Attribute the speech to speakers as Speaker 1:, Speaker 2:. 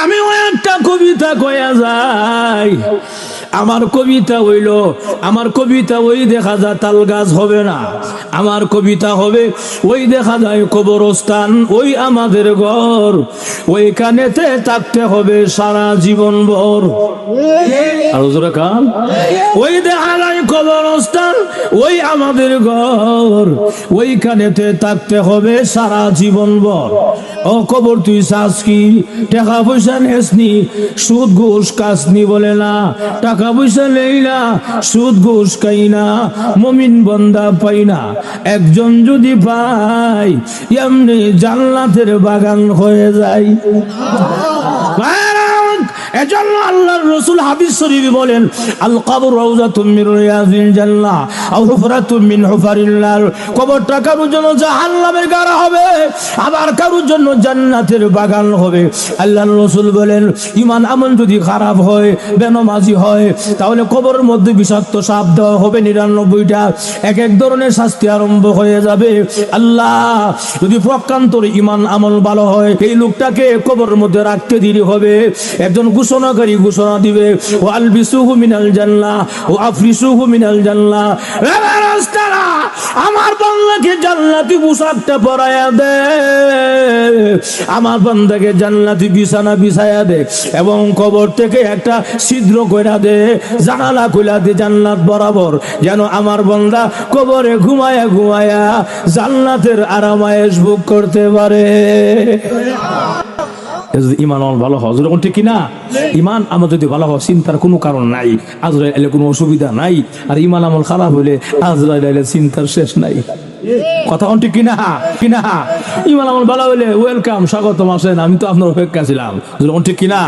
Speaker 1: আমি ওই একটা কবিতা কয়া যাই, আমার কবিতা হইল, আমার কবিতা ওই দেখা যায় তাল গাছ হবে না, আমার কবিতা হবে ওই দেখা যায় কবরস্থান, ওই আমাদের ঘর, ওইখানেতে থাকতে হবে সারা জীবন ভর। ওই দেখা যায় কবরস্থান, ওই আমাদের ঘর, ওইখানেতে থাকতে হবে সারা জীবন ভর। ও কবর তুই চাস কি? টাকা পয়সা নেসনি, সুদ ঘুষ কাসনি বলে না, টাকা পয়সা নেই না, সুদ ঘুষ খাই না, মুমিন বান্দা পাই না। একজন যদি পাই এমনি জান্নাতের বাগান হয়ে যায়। এজন্য আল্লাহর রাসূল হাদিস শরীফে বলেন, আল কবর রাউযাতুম মিন রিয়াজিল জান্নাহ আও হুফরাতুম মিন হুফারিল নার। কবরটা কারোর জন্য জাহান্নামের গাড়া হবে, আবার কারোর জন্য জান্নাতের বাগান হবে। আল্লাহর রাসূল বলেন, ঈমান আমল যদি খারাপ হয়, বেনামাজি হয়, তাহলে কবরের মধ্যে বিষাক্ত সাপ দেওয়া হবে ৯৯টা, এক এক ধরনের শাস্তি আরম্ভ হয়ে যাবে। আল্লাহ যদি প্রকান্তর ঈমান আমল ভালো হয়, এই লোকটাকে কবরের মধ্যে রাখতে দেরি হবে। একজন ঘোষণাকারী ঘোষণা দিবে, ও আলবিসুহু মিনাল জান্নাহ ও আফরিসুহু মিনাল জান্নাহ। আমার বান্দাকে জান্নাতি পোশাকটা পরায়া দে, আমার বান্দাকে জান্নাতি বিছানা বিছায়া দে, এবং কবর থেকে একটা ছিদ্র কইরা দে, জানালা কইরা দে জান্নাত বরাবর, যেন আমার বান্দা কবরে ঘুমায়া ঘুমায়া জান্নাতের আরামায়েশ ভোগ করতে পারে। ইমান আমল ভালো হয় যখন, ঠিক কিনা? ইমান আমল যদি ভালো হয় চিন্তার কোনো কারণ নাই, আজরাইল এলে কোনো অসুবিধা নাই। আর ইমান আমল খারাপ হইলে আজরাইল এলে চিন্তার শেষ নাই। কথা ঠিক কিনা? কিনা? ইমান আমল ভালো হইলে ওয়েলকাম, স্বাগতম, আসেন, আমি তো আপনার অপেক্ষা ছিলাম। ঠিক কিনা?